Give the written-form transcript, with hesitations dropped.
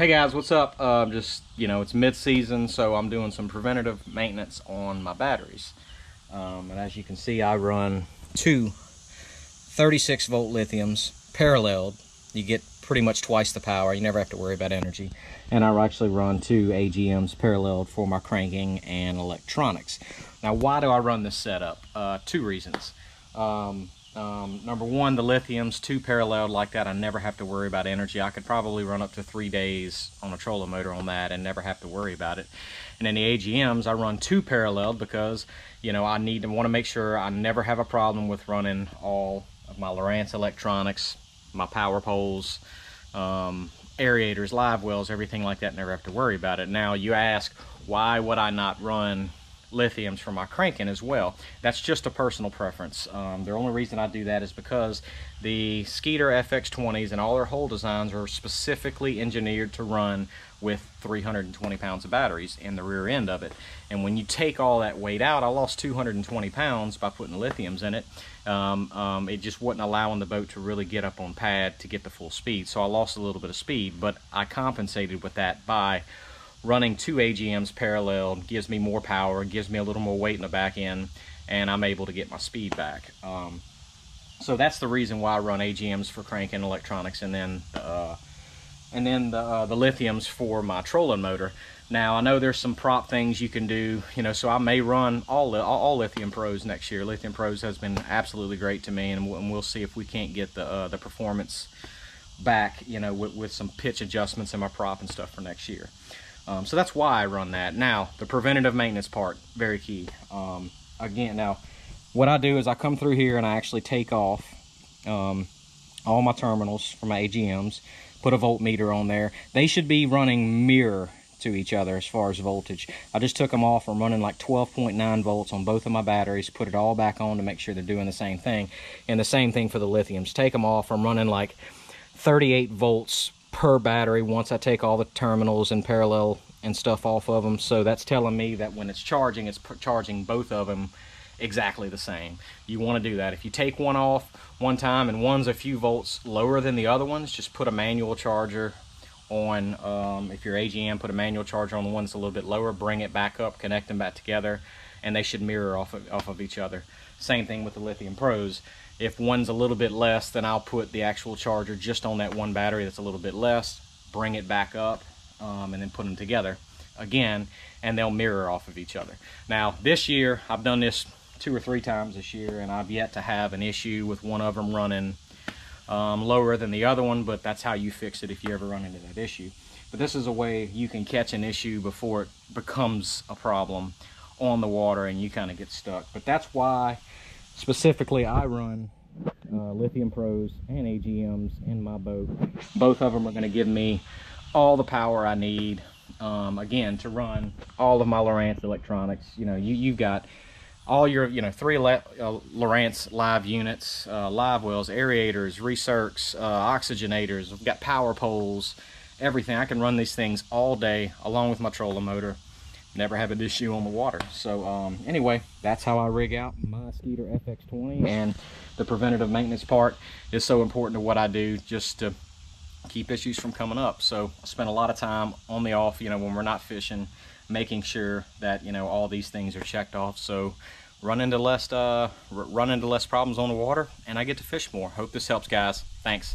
Hey guys, what's up? Just, it's mid-season, so I'm doing some preventative maintenance on my batteries. And as you can see, I run two 36 volt lithiums paralleled. You get pretty much twice the power. You never have to worry about energy. And I actually run two AGMs paralleled for my cranking and electronics. Now, why do I run this setup? Two reasons. Number one, the lithiums, two paralleled like that, I never have to worry about energy. I could probably run up to 3 days on a trolling motor on that and never have to worry about it. And then the AGMs, I run two paralleled because, I want to make sure I never have a problem with running all of my Lowrance electronics, my power poles, aerators, live wells, everything like that, never have to worry about it. Now you ask, why would I not run lithiums for my cranking as well? That's just a personal preference. The only reason I do that is because the Skeeter FX20s and all their hole designs are specifically engineered to run with 320 pounds of batteries in the rear end of it. And when you take all that weight out, I lost 220 pounds by putting lithiums in it. It just wasn't allowing the boat to really get up on pad to get the full speed. So I lost a little bit of speed, but I compensated with that by running two AGMs parallel. Gives me more power, gives me a little more weight in the back end, and I'm able to get my speed back. So that's the reason why I run AGMs for cranking electronics, and then the lithiums for my trolling motor. Now I know there's some prop things you can do, so I may run all Lithium Pros next year. Lithium Pros has been absolutely great to me, and we'll see if we can't get the performance back, with some pitch adjustments in my prop and stuff for next year. So that's why I run that. Now, the preventative maintenance part, very key. Again, now, what I do is I come through here and I actually take off all my terminals for my AGMs, put a voltmeter on there. They should be running mirror to each other as far as voltage. I just took them off. I'm running like 12.9 volts on both of my batteries, put it all back on to make sure they're doing the same thing. And the same thing for the lithiums. Take them off. I'm running like 38 volts per battery once I take all the terminals and parallel and stuff off of them. So that's telling me that when it's charging both of them exactly the same. You want to do that. If you take one off one time and one's a few volts lower than the other ones, just put a manual charger on. If your AGM, put a manual charger on the one that's a little bit lower, bring it back up, connect them back together, and they should mirror off of each other. Same thing with the Lithium Pros. If one's a little bit less, then I'll put the actual charger just on that one battery that's a little bit less, bring it back up, and then put them together again, and they'll mirror off of each other. Now, this year, I've done this 2 or 3 times this year, and I've yet to have an issue with one of them running lower than the other one, but that's how you fix it if you ever run into that issue. But this is a way you can catch an issue before it becomes a problem on the water and you kind of get stuck. But that's why specifically I run Lithium Pros and AGMs in my boat. Both of them are going to give me all the power I need, again, to run all of my Lowrance electronics. You've got all your 3 Lowrance live units, live wells, aerators, recircs, oxygenators. We've got power poles, everything. I can run these things all day along with my trolling motor. Never have an issue on the water. So anyway, that's how I rig out my Skeeter FX20, and the preventative maintenance part is so important to what I do, just to keep issues from coming up. So I spend a lot of time on the off, when we're not fishing, making sure that all these things are checked off, so run into less problems on the water, and I get to fish more. Hope this helps, guys. Thanks.